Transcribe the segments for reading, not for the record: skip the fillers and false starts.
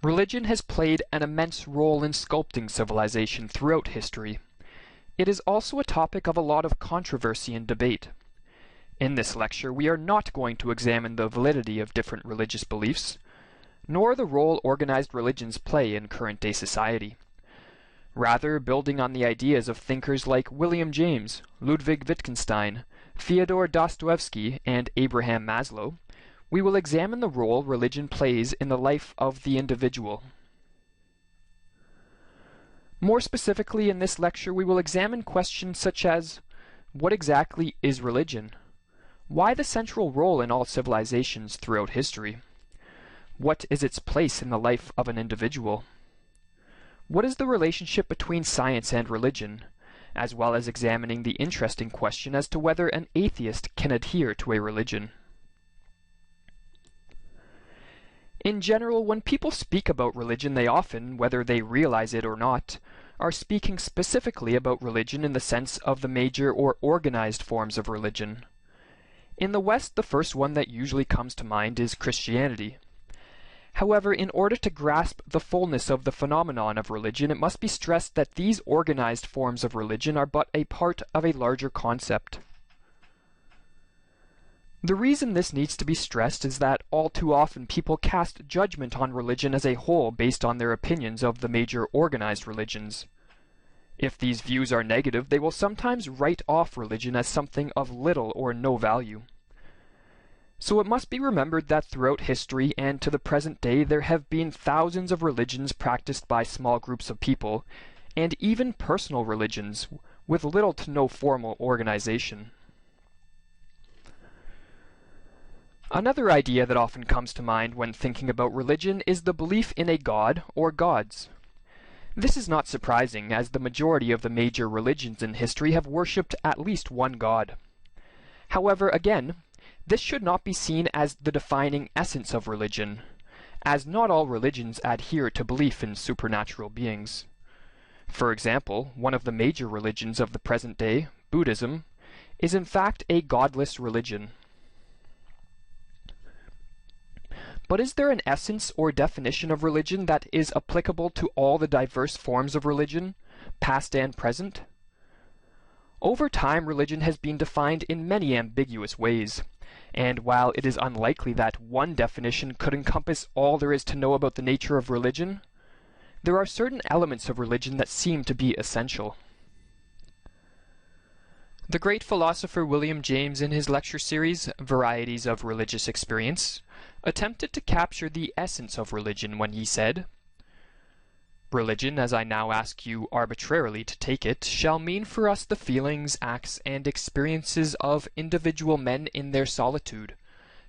Religion has played an immense role in sculpting civilization throughout history. It is also a topic of a lot of controversy and debate. In this lecture, we are not going to examine the validity of different religious beliefs, nor the role organized religions play in current-day society. Rather, building on the ideas of thinkers like William James, Ludwig Wittgenstein, Fyodor Dostoevsky, and Abraham Maslow, we will examine the role religion plays in the life of the individual. More specifically, in this lecture, we will examine questions such as, what exactly is religion? Why the central role in all civilizations throughout history? What is its place in the life of an individual? What is the relationship between science and religion, as well as examining the interesting question as to whether an atheist can adhere to a religion? In general, when people speak about religion, they often, whether they realize it or not, are speaking specifically about religion in the sense of the major or organized forms of religion. In the West, the first one that usually comes to mind is Christianity. However, in order to grasp the fullness of the phenomenon of religion, it must be stressed that these organized forms of religion are but a part of a larger concept. The reason this needs to be stressed is that all too often people cast judgment on religion as a whole based on their opinions of the major organized religions. If these views are negative, they will sometimes write off religion as something of little or no value. So it must be remembered that throughout history and to the present day there have been thousands of religions practiced by small groups of people, and even personal religions, with little to no formal organization. Another idea that often comes to mind when thinking about religion is the belief in a god or gods. This is not surprising, as the majority of the major religions in history have worshipped at least one god. However, again, this should not be seen as the defining essence of religion, as not all religions adhere to belief in supernatural beings. For example, one of the major religions of the present day, Buddhism, is in fact a godless religion. But is there an essence or definition of religion that is applicable to all the diverse forms of religion, past and present? Over time, religion has been defined in many ambiguous ways, and while it is unlikely that one definition could encompass all there is to know about the nature of religion, there are certain elements of religion that seem to be essential. The great philosopher William James, in his lecture series, Varieties of Religious Experience, attempted to capture the essence of religion when he said, "Religion, as I now ask you arbitrarily to take it, shall mean for us the feelings, acts, and experiences of individual men in their solitude,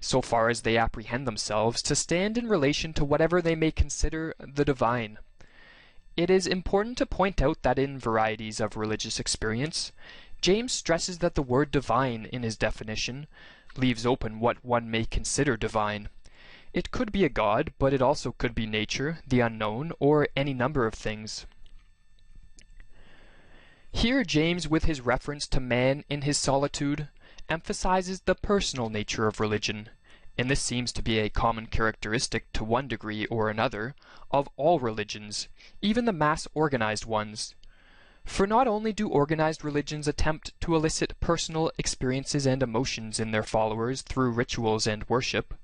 so far as they apprehend themselves to stand in relation to whatever they may consider the divine." It is important to point out that in Varieties of Religious Experience, James stresses that the word divine in his definition leaves open what one may consider divine. It could be a god, but it also could be nature, the unknown, or any number of things. Here James, with his reference to man in his solitude, emphasizes the personal nature of religion, and this seems to be a common characteristic to one degree or another of all religions, even the mass-organized ones. For not only do organized religions attempt to elicit personal experiences and emotions in their followers through rituals and worship,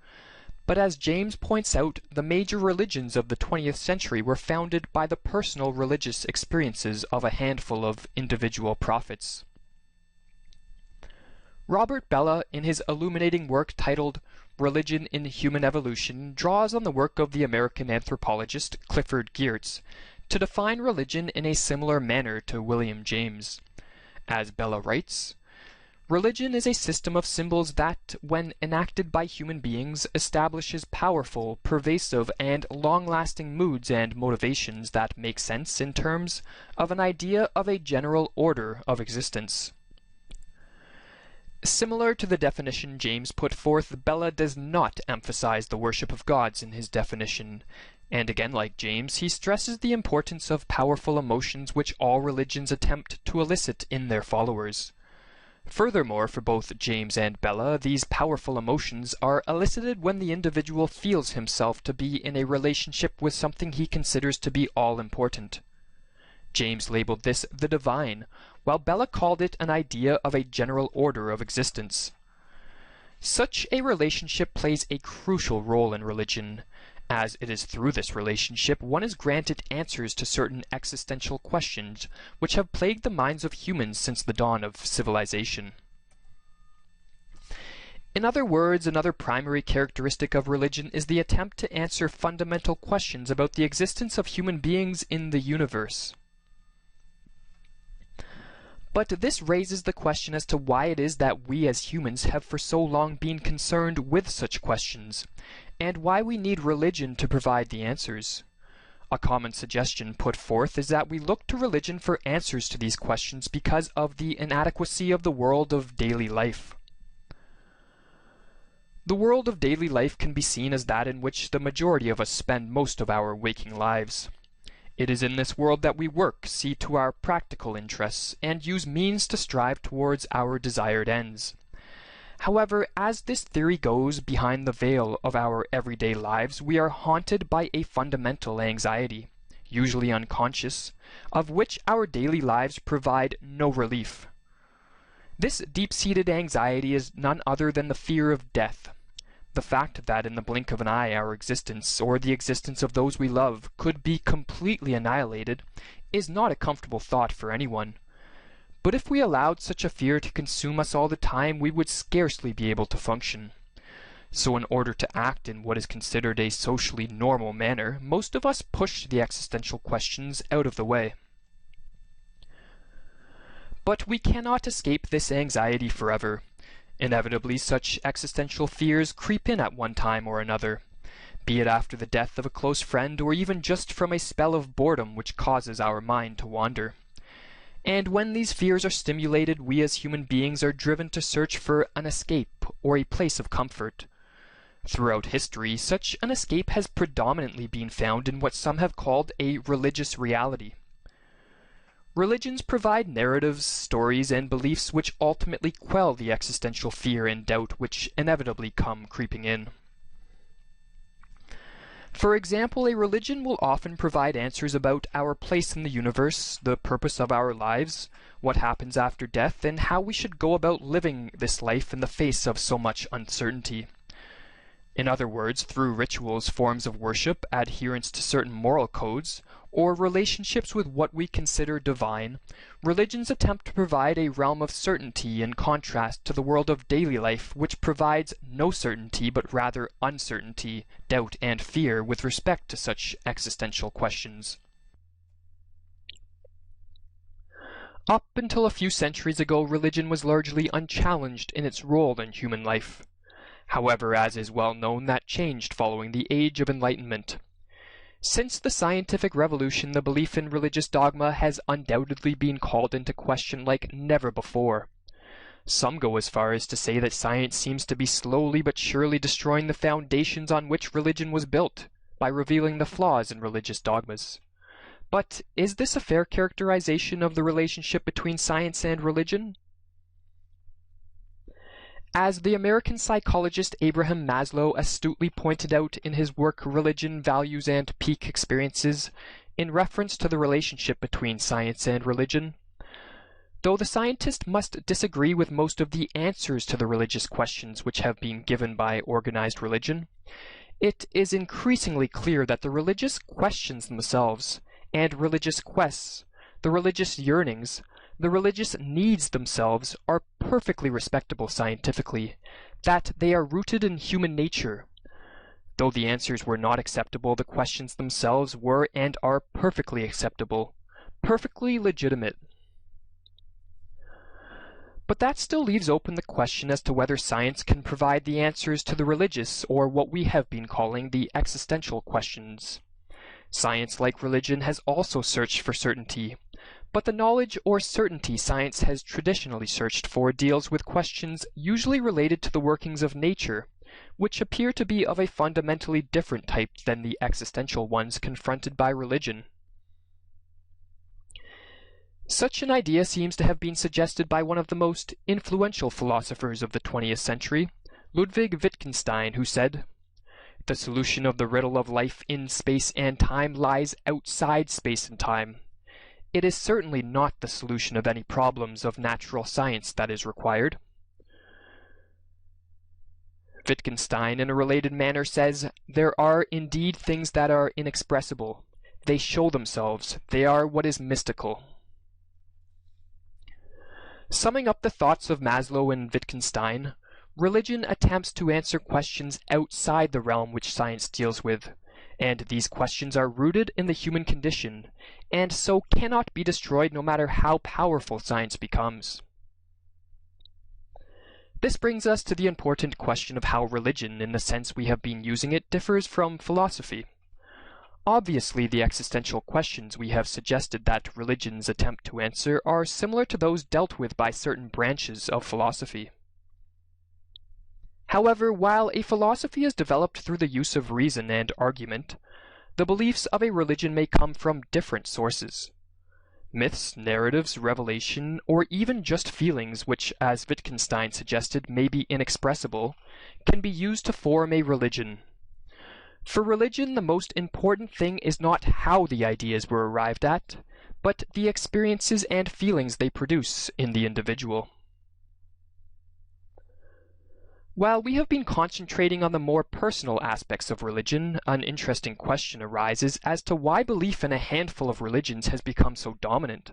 but as James points out, the major religions of the 20th century were founded by the personal religious experiences of a handful of individual prophets. Robert Bellah, in his illuminating work titled Religion in Human Evolution, draws on the work of the American anthropologist Clifford Geertz to define religion in a similar manner to William James. As Bellah writes, "Religion is a system of symbols that, when enacted by human beings, establishes powerful, pervasive, and long-lasting moods and motivations that make sense in terms of an idea of a general order of existence." Similar to the definition James put forth, Bellah does not emphasize the worship of gods in his definition, and again, like James, he stresses the importance of powerful emotions which all religions attempt to elicit in their followers. Furthermore, for both James and Bella, these powerful emotions are elicited when the individual feels himself to be in a relationship with something he considers to be all-important. James labeled this the divine, while Bella called it an idea of a general order of existence. Such a relationship plays a crucial role in religion, as it is through this relationship one is granted answers to certain existential questions which have plagued the minds of humans since the dawn of civilization. In other words, another primary characteristic of religion is the attempt to answer fundamental questions about the existence of human beings in the universe. But this raises the question as to why it is that we as humans have for so long been concerned with such questions, and why we need religion to provide the answers. A common suggestion put forth is that we look to religion for answers to these questions because of the inadequacy of the world of daily life. The world of daily life can be seen as that in which the majority of us spend most of our waking lives. It is in this world that we work, see to our practical interests, and use means to strive towards our desired ends. However, as this theory goes, behind the veil of our everyday lives, we are haunted by a fundamental anxiety, usually unconscious, of which our daily lives provide no relief. This deep-seated anxiety is none other than the fear of death. The fact that in the blink of an eye our existence, or the existence of those we love, could be completely annihilated is not a comfortable thought for anyone. But if we allowed such a fear to consume us all the time, we would scarcely be able to function. So in order to act in what is considered a socially normal manner, most of us push the existential questions out of the way. But we cannot escape this anxiety forever. Inevitably, such existential fears creep in at one time or another, be it after the death of a close friend or even just from a spell of boredom which causes our mind to wander. And when these fears are stimulated, we as human beings are driven to search for an escape or a place of comfort. Throughout history, such an escape has predominantly been found in what some have called a religious reality. Religions provide narratives, stories, and beliefs which ultimately quell the existential fear and doubt which inevitably come creeping in. For example, a religion will often provide answers about our place in the universe, the purpose of our lives, what happens after death, and how we should go about living this life in the face of so much uncertainty. In other words, through rituals, forms of worship, adherence to certain moral codes, or relationships with what we consider divine, religions attempt to provide a realm of certainty in contrast to the world of daily life, which provides no certainty but rather uncertainty, doubt, and fear with respect to such existential questions. Up until a few centuries ago, religion was largely unchallenged in its role in human life. However, as is well known, that changed following the Age of Enlightenment. Since the scientific revolution, the belief in religious dogma has undoubtedly been called into question like never before. Some go as far as to say that science seems to be slowly but surely destroying the foundations on which religion was built, by revealing the flaws in religious dogmas. But is this a fair characterization of the relationship between science and religion? As the American psychologist Abraham Maslow astutely pointed out in his work Religion, Values, and Peak Experiences, in reference to the relationship between science and religion, though the scientist must disagree with most of the answers to the religious questions which have been given by organized religion, it is increasingly clear that the religious questions themselves, and religious quests, the religious yearnings, the religious needs themselves are perfectly respectable scientifically, that they are rooted in human nature. Though the answers were not acceptable, the questions themselves were and are perfectly acceptable, perfectly legitimate. But that still leaves open the question as to whether science can provide the answers to the religious, or what we have been calling the existential questions. Science, like religion, has also searched for certainty. But the knowledge or certainty science has traditionally searched for deals with questions usually related to the workings of nature, which appear to be of a fundamentally different type than the existential ones confronted by religion. Such an idea seems to have been suggested by one of the most influential philosophers of the 20th century, Ludwig Wittgenstein, who said, "The solution of the riddle of life in space and time lies outside space and time. It is certainly not the solution of any problems of natural science that is required." Wittgenstein, in a related manner, says, "There are indeed things that are inexpressible. They show themselves. They are what is mystical." Summing up the thoughts of Maslow and Wittgenstein, religion attempts to answer questions outside the realm which science deals with, and these questions are rooted in the human condition, and so cannot be destroyed no matter how powerful science becomes. This brings us to the important question of how religion, in the sense we have been using it, differs from philosophy. Obviously, the existential questions we have suggested that religions attempt to answer are similar to those dealt with by certain branches of philosophy. However, while a philosophy is developed through the use of reason and argument, the beliefs of a religion may come from different sources. Myths, narratives, revelation, or even just feelings which, as Wittgenstein suggested, may be inexpressible, can be used to form a religion. For religion, the most important thing is not how the ideas were arrived at, but the experiences and feelings they produce in the individual. While we have been concentrating on the more personal aspects of religion, an interesting question arises as to why belief in a handful of religions has become so dominant.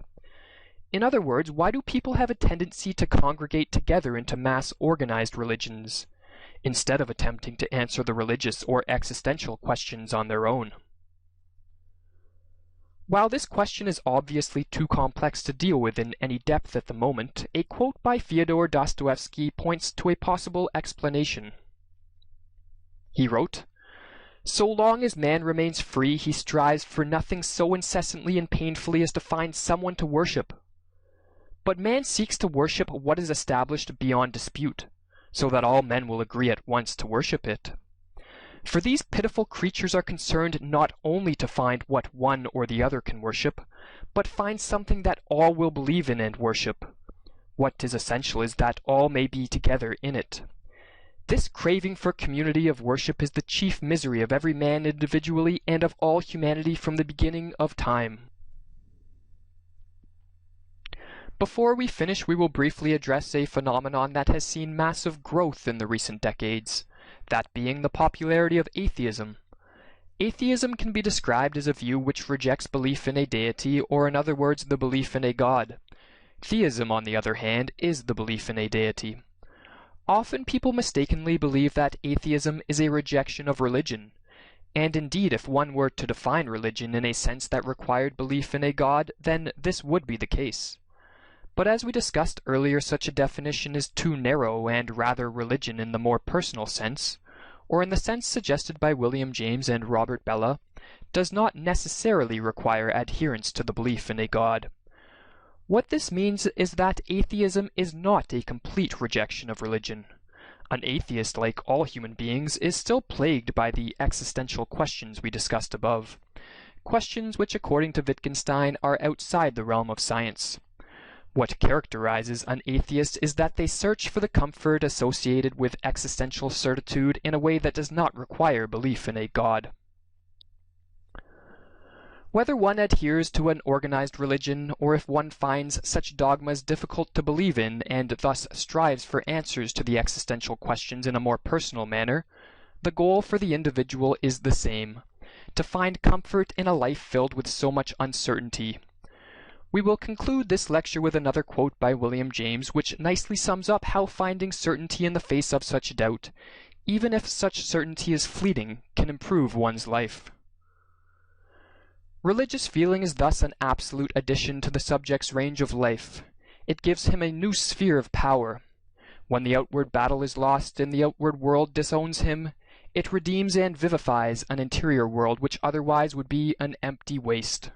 In other words, why do people have a tendency to congregate together into mass organized religions, instead of attempting to answer the religious or existential questions on their own? While this question is obviously too complex to deal with in any depth at the moment, a quote by Fyodor Dostoevsky points to a possible explanation. He wrote, "So long as man remains free, he strives for nothing so incessantly and painfully as to find someone to worship. But man seeks to worship what is established beyond dispute, so that all men will agree at once to worship it. For these pitiful creatures are concerned not only to find what one or the other can worship, but find something that all will believe in and worship. What is essential is that all may be together in it. This craving for community of worship is the chief misery of every man individually and of all humanity from the beginning of time." Before we finish, we will briefly address a phenomenon that has seen massive growth in the recent decades, that being the popularity of atheism. Atheism can be described as a view which rejects belief in a deity, or in other words, the belief in a god. Theism, on the other hand, is the belief in a deity. Often people mistakenly believe that atheism is a rejection of religion, and indeed if one were to define religion in a sense that required belief in a god, then this would be the case. But as we discussed earlier, such a definition is too narrow, and rather religion in the more personal sense, or in the sense suggested by William James and Robert Bellah, does not necessarily require adherence to the belief in a god. What this means is that atheism is not a complete rejection of religion. An atheist, like all human beings, is still plagued by the existential questions we discussed above, questions which, according to Wittgenstein, are outside the realm of science. What characterizes an atheist is that they search for the comfort associated with existential certitude in a way that does not require belief in a god. Whether one adheres to an organized religion, or if one finds such dogmas difficult to believe in and thus strives for answers to the existential questions in a more personal manner, the goal for the individual is the same: to find comfort in a life filled with so much uncertainty. We will conclude this lecture with another quote by William James, which nicely sums up how finding certainty in the face of such doubt, even if such certainty is fleeting, can improve one's life. Religious feeling is thus an absolute addition to the subject's range of life. It gives him a new sphere of power. When the outward battle is lost and the outward world disowns him, it redeems and vivifies an interior world which otherwise would be an empty waste.